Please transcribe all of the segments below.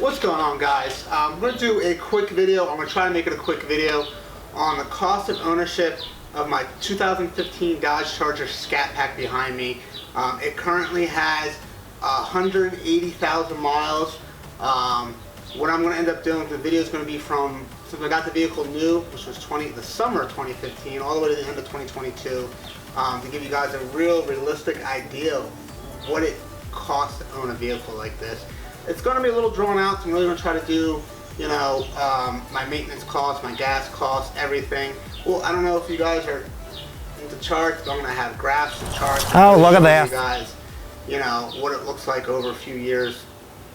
What's going on, guys? I'm going to do a quick video. I'm going to try to make it a quick video on the cost of ownership of my 2015 Dodge Charger Scat Pack behind me. It currently has 180,000 miles. What I'm going to end up doing, the video is going to be from, since I got the vehicle new, which was the summer of 2015, all the way to the end of 2022, to give you guys a realistic idea of what it costs to own a vehicle like this. It's going to be a little drawn out, so I'm really going to try to do, you know, my maintenance costs, my gas costs, everything. Well, I don't know if you guys are into charts, but I'm going to have graphs and charts. Oh, look at that. You guys, you know, what it looks like over a few years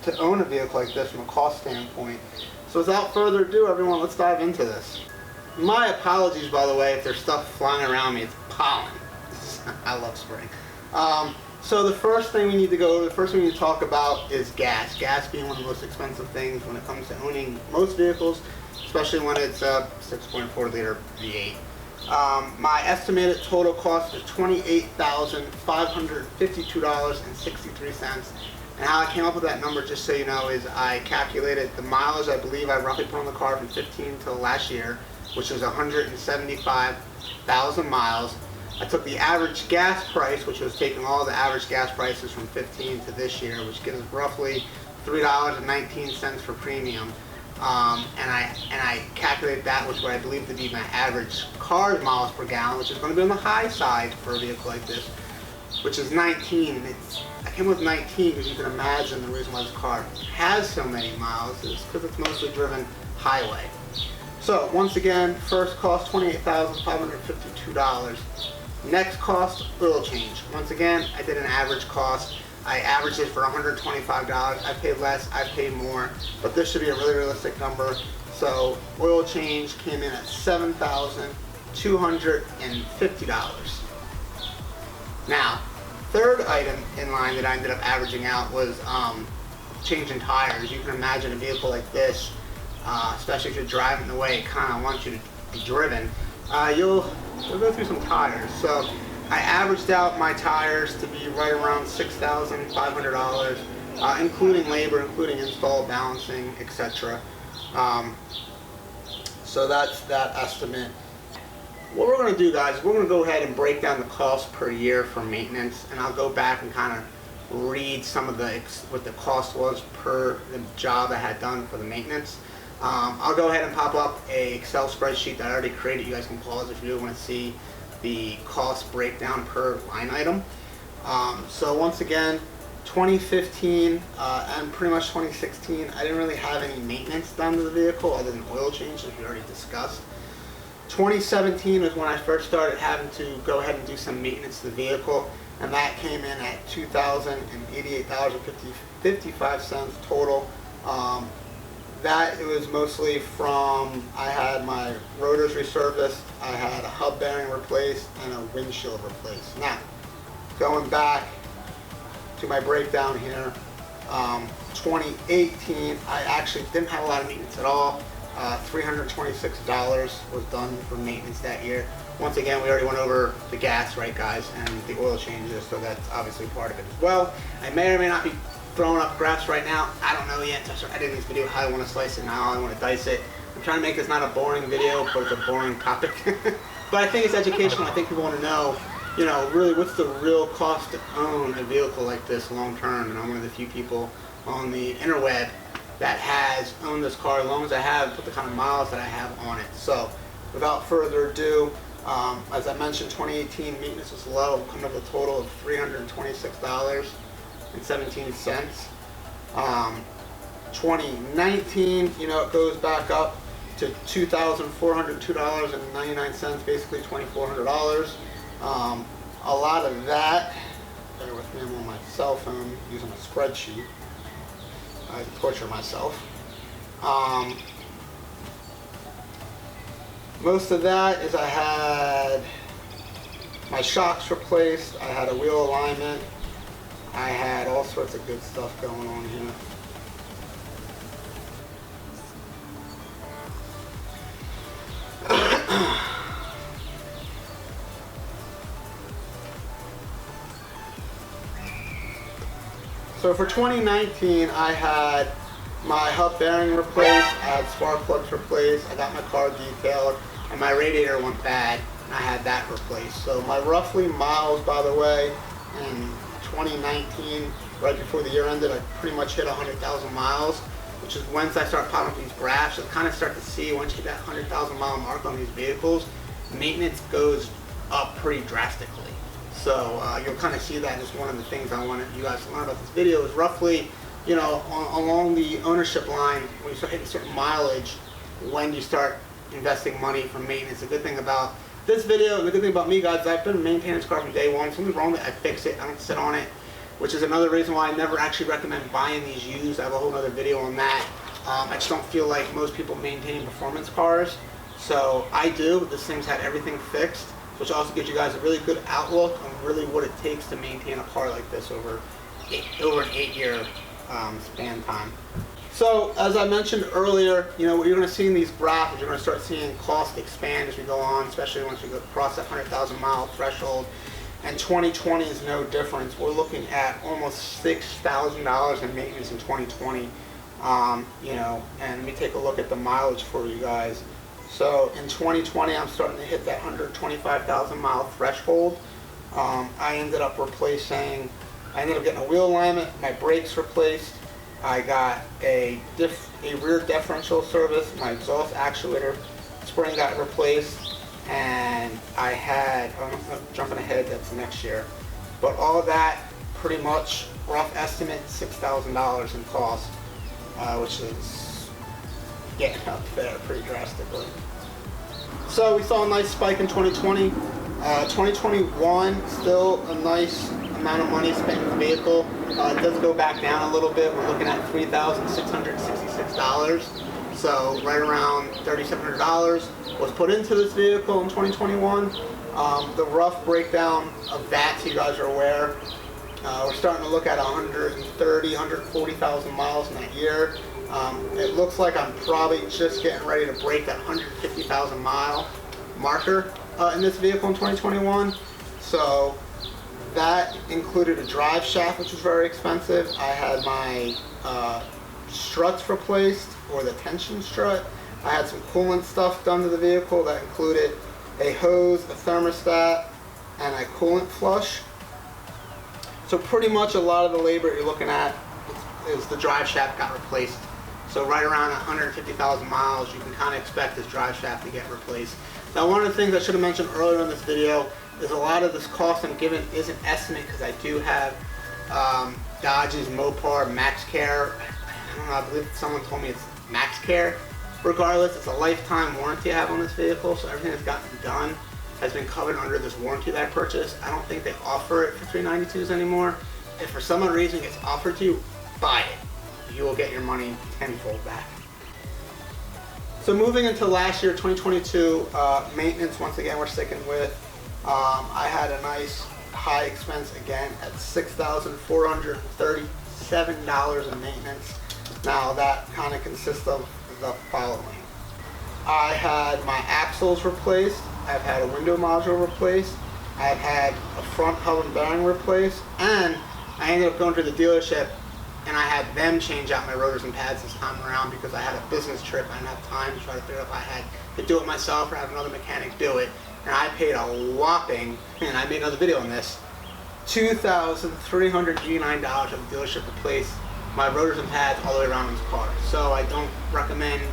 to own a vehicle like this from a cost standpoint. So without further ado, everyone, let's dive into this. My apologies, by the way, if there's stuff flying around me. It's pollen. I love spring. So the first thing we need to go over, the first thing we need to talk about is gas. Gas being one of the most expensive things when it comes to owning most vehicles, especially when it's a 6.4 liter V8. My estimated total cost is $28,552.63. And how I came up with that number, just so you know, is I calculated the mileage I believe I roughly put on the car from 15 till last year, which was 175,000 miles. I took the average gas price, which was taking all the average gas prices from 15 to this year, which gives roughly $3.19 for premium. And I calculated that, which what I believe to be my average car miles per gallon, which is going to be on the high side for a vehicle like this, which is 19. And I came with 19 because you can imagine the reason why this car has so many miles is because it's mostly driven highway. So once again, first cost $28,552. Next cost, oil change. Once again, I did an average cost. I averaged it for $125. I paid less, I paid more, but this should be a really realistic number. So oil change came in at $7,250. Now, third item in line that I ended up averaging out was changing tires. You can imagine a vehicle like this, especially if you're driving the way it kind of wants you to be driven, you'll go through some tires. So I averaged out my tires to be right around $6,500, including labor, including install, balancing, etc. So that's that estimate. What we're going to do, guys, is we're going to go ahead and break down the cost per year for maintenance, and I'll go back and kind of read some of what the cost was per the job I had done for the maintenance. I'll go ahead and pop up a Excel spreadsheet that I already created. You guys can pause if you do want to see the cost breakdown per line item. So once again, 2015 and pretty much 2016, I didn't really have any maintenance done to the vehicle other than oil change, as we already discussed. 2017 was when I first started having to go ahead and do some maintenance to the vehicle, and that came in at $2,088.55 total. That it was mostly from, I had my rotors resurfaced, I had a hub bearing replaced, and a windshield replaced. Now, going back to my breakdown here, 2018, I actually didn't have a lot of maintenance at all. $326 was done for maintenance that year. Once again, we already went over the gas, right, guys, and the oil changes, so that's obviously part of it as well. I may or may not be throwing up graphs right now. I don't know yet. I did this video how I want to slice it, now how I want to dice it. I'm trying to make this not a boring video, but it's a boring topic. But I think it's educational. I think people want to know, you know, really what's the real cost to own a vehicle like this long term. And I'm one of the few people on the interweb that has owned this car as long as I have, put the kind of miles that I have on it. So without further ado, as I mentioned, 2018 maintenance was low, coming up with a total of $326.17. 2019, you know, it goes back up to $2,402.99, basically $2,400. A lot of that, bear with me, I'm on my cell phone using a spreadsheet. I torture myself. Most of that is I had my shocks replaced, I had a wheel alignment, I had all sorts of good stuff going on here. So for 2019, I had my hub bearing replaced, I had spark plugs replaced, I got my car detailed, and my radiator went bad, and I had that replaced. So my roughly miles, by the way, in 2019, right before the year ended, I pretty much hit 100,000 miles, which is once I start popping these graphs, you'll kind of start to see once you hit that 100,000 mile mark on these vehicles, maintenance goes up pretty drastically. So you'll kind of see that as one of the things I wanted you guys to learn about this video is roughly, you know, along the ownership line, when you start hitting certain mileage, when you start investing money for maintenance. The good thing about this video, and the good thing about me, guys, I've been maintaining this car from day one. If something's wrong with it, I fix it. I don't sit on it, which is another reason why I never actually recommend buying these used. I have a whole other video on that. I just don't feel like most people maintain performance cars. So I do. This thing's had everything fixed, which also gives you guys a really good outlook on really what it takes to maintain a car like this over an 8-year span time. So as I mentioned earlier, you know, what you're going to see in these graphs is you're going to start seeing cost expand as we go on, especially once we go across that 100,000 mile threshold. And 2020 is no difference. We're looking at almost $6,000 in maintenance in 2020. You know, and let me take a look at the mileage for you guys. So in 2020, I'm starting to hit that 125,000 mile threshold. I ended up getting a wheel alignment, my brakes replaced. I got a rear differential service, my exhaust actuator spring got replaced, and I had, I'm jumping ahead, that's next year. But all of that, pretty much, rough estimate, $6,000 in cost, which is getting up there pretty drastically. So we saw a nice spike in 2020. 2021, still a nice amount of money spent in the vehicle. It does go back down a little bit. We're looking at $3,666. So right around $3,700 was put into this vehicle in 2021. The rough breakdown of that, so you guys are aware, we're starting to look at 130,000, 140,000 miles in that year. It looks like I'm probably just getting ready to break that 150,000 mile marker in this vehicle in 2021. So that included a drive shaft, which was very expensive. I had my struts replaced, or the tension strut. I had some coolant stuff done to the vehicle that included a hose, a thermostat, and a coolant flush. So pretty much a lot of the labor you're looking at is the drive shaft got replaced. So right around 150,000 miles, you can kind of expect this drive shaft to get replaced. Now, one of the things I should have mentioned earlier in this video is a lot of this cost I'm giving is an estimate, because I do have Dodge's Mopar Max Care. I don't know, I believe someone told me it's Max Care. Regardless, it's a lifetime warranty I have on this vehicle, so everything that's gotten done has been covered under this warranty that I purchased. I don't think they offer it for 392s anymore. If for some reason it gets offered to you, buy it. You will get your money tenfold back. So moving into last year, 2022, maintenance, once again, we're sticking with. I had a nice high expense again at $6,437 in maintenance. Now that kind of consists of the following. I had my axles replaced, I've had a window module replaced, I've had a front hub and bearing replaced, and I ended up going to the dealership and I had them change out my rotors and pads this time around because I had a business trip. I didn't have time to try to figure out if I had to do it myself or have another mechanic do it. And I paid a whopping, and I made another video on this, $2,389 at the dealership to replace my rotors and pads all the way around this car. So I don't recommend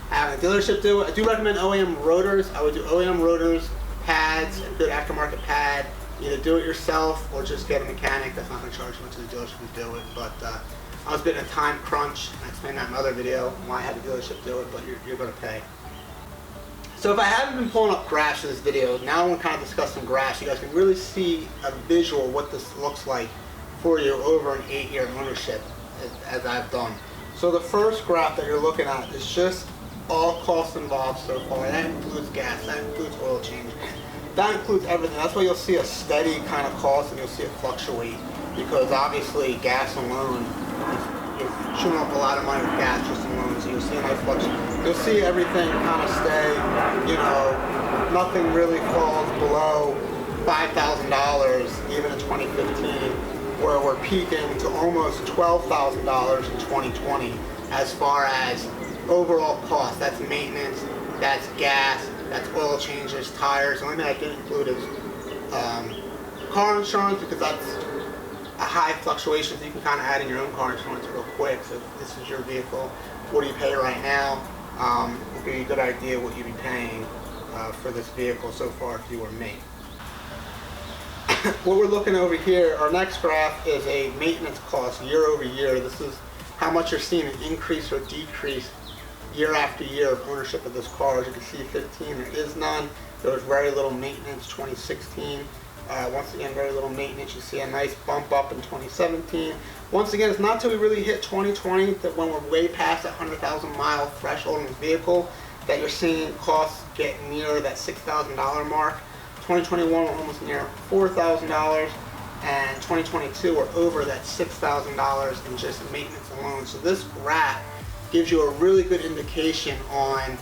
having a dealership do it. I do recommend OEM rotors. I would do OEM rotors, pads, a good aftermarket pad. Either do it yourself or just get a mechanic that's not going to charge you much to the dealership to do it. But I was a bit in a time crunch. I explained that in another video why I had the dealership do it, but you're going to pay. So if I haven't been pulling up graphs in this video, now I'm going to kind of discuss some graphs. You guys can really see a visual what this looks like for you over an 8-year ownership as I've done. So the first graph that you're looking at is just all costs involved so far. That includes gas, that includes oil change, that includes everything. That's why you'll see a steady kind of cost and you'll see it fluctuate, because obviously gas alone, you're chewing up a lot of money with gas just alone, so you'll see a nice fluctuation. You'll see everything kind of stay, you know, nothing really falls below $5,000 even in 2015, where we're peaking to almost $12,000 in 2020. as far as overall cost. That's maintenance, that's gas, that's oil changes, tires. The only thing I didn't include is car insurance, because that's a high fluctuation, so you can kind of add in your own car insurance real quick. So if this is your vehicle, what do you pay right now? It'll give you a good idea what you'd be paying for this vehicle so far if you were me. What we're looking over here, our next graph is a maintenance cost year over year. This is how much you're seeing an increase or decrease year after year of ownership of this car. As you can see, 15, there is none. There was very little maintenance. 2016, once again, very little maintenance. You see a nice bump up in 2017. Once again, it's not until we really hit 2020 that when we're way past that 100,000 mile threshold in the vehicle that you're seeing costs get near that $6,000 mark. 2021, we're almost near $4,000, and 2022, we're over that $6,000 in just maintenance alone. So this graph gives you a really good indication on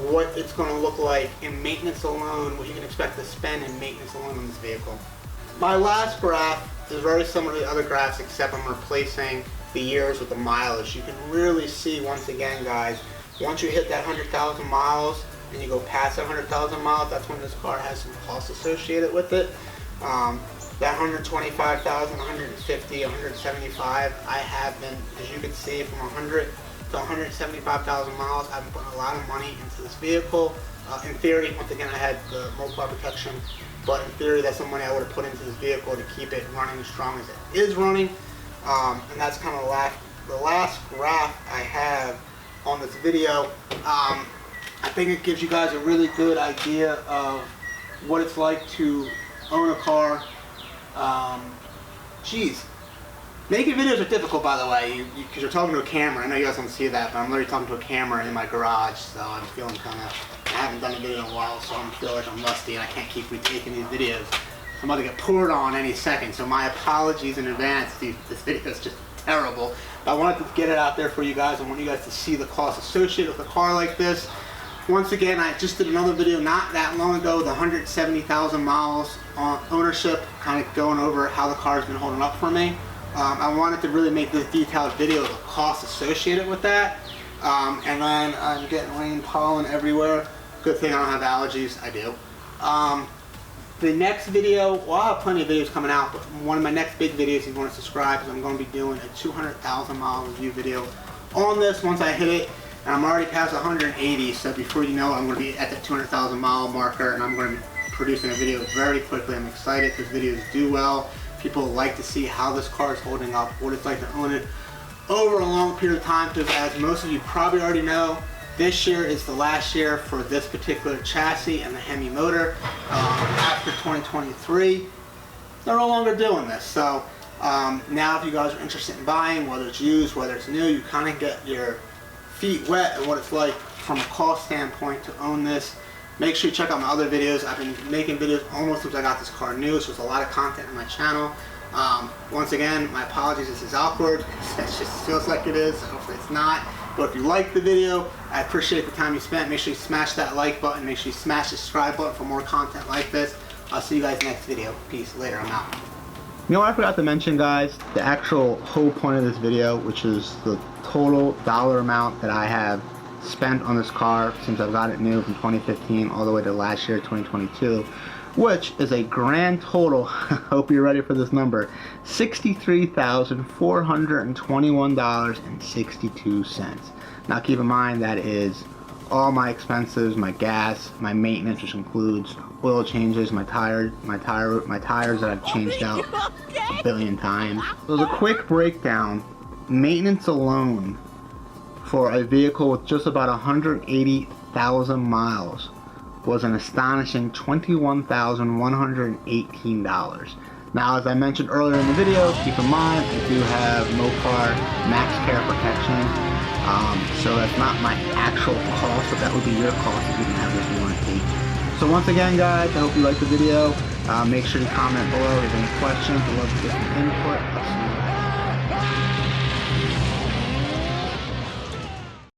what it's going to look like in maintenance alone, what you can expect to spend in maintenance alone on this vehicle. My last graph is very similar to the other graphs, except I'm replacing the years with the mileage. You can really see, once again, guys, once you hit that 100,000 miles and you go past that 100,000 miles, that's when this car has some costs associated with it. That 125,000, 150, 175, I have been, as you can see, from 100 to 175,000 miles, I've been putting a lot of money into this vehicle. In theory, once again, I had the multiple protection, but in theory, that's some money I would have put into this vehicle to keep it running as strong as it is running. And that's kind of the last graph I have on this video. I think it gives you guys a really good idea of what it's like to own a car. Making videos are difficult, by the way, because you're talking to a camera. I know you guys don't see that, but I'm literally talking to a camera in my garage, so I'm feeling kind of, I haven't done a video in a while, so I feel like I'm rusty and I can't keep retaking these videos. I'm about to get poured on any second, so my apologies in advance. This video is just terrible. But I wanted to get it out there for you guys. I want you guys to see the cost associated with a car like this. Once again, I just did another video not that long ago, the 170,000 miles on ownership, kind of going over how the car's been holding up for me. I wanted to really make this detailed video of the cost associated with that. And then I'm getting rain, pollen everywhere. Good thing I don't have allergies. I do. The next video, well, I have plenty of videos coming out, but one of my next big videos, if you want to subscribe, is I'm going to be doing a 200,000 mile review video on this once I hit it. And I'm already past 180, so before you know it, I'm going to be at the 200,000 mile marker, and I'm going to be producing a video very quickly. I'm excited because videos do well. People like to see how this car is holding up, what it's like to own it over a long period of time, because as most of you probably already know, this year is the last year for this particular chassis and the Hemi motor. After 2023, they're no longer doing this. So now if you guys are interested in buying, whether it's used, whether it's new, you kind of get your feet wet and what it's like from a cost standpoint to own this. Make sure you check out my other videos. I've been making videos almost since I got this car new, so there's a lot of content on my channel. Once again, my apologies, this is awkward. It just feels like it is. Hopefully it's not. But if you liked the video, I appreciate the time you spent. Make sure you smash that like button. Make sure you smash the subscribe button for more content like this. I'll see you guys next video. Peace. Later. I'm out. You know what I forgot to mention, guys? The actual whole point of this video, which is the total dollar amount that I have spent on this car since I've got it new from 2015 all the way to last year, 2022, which is a grand total, hope you're ready for this number, $63,421.62. Now keep in mind that is all my expenses, my gas, my maintenance, which includes oil changes, my tires that I've changed out a billion times. So as a quick breakdown, maintenance alone for a vehicle with just about 180,000 miles was an astonishing $21,118. Now, as I mentioned earlier in the video, keep in mind I do have Mopar Max Care protection, so that's not my actual cost, but that would be your cost if you didn't have this warranty. So once again, guys, I hope you liked the video. Make sure to comment below if you have any questions. I'd love to get some input. I'll see you guys.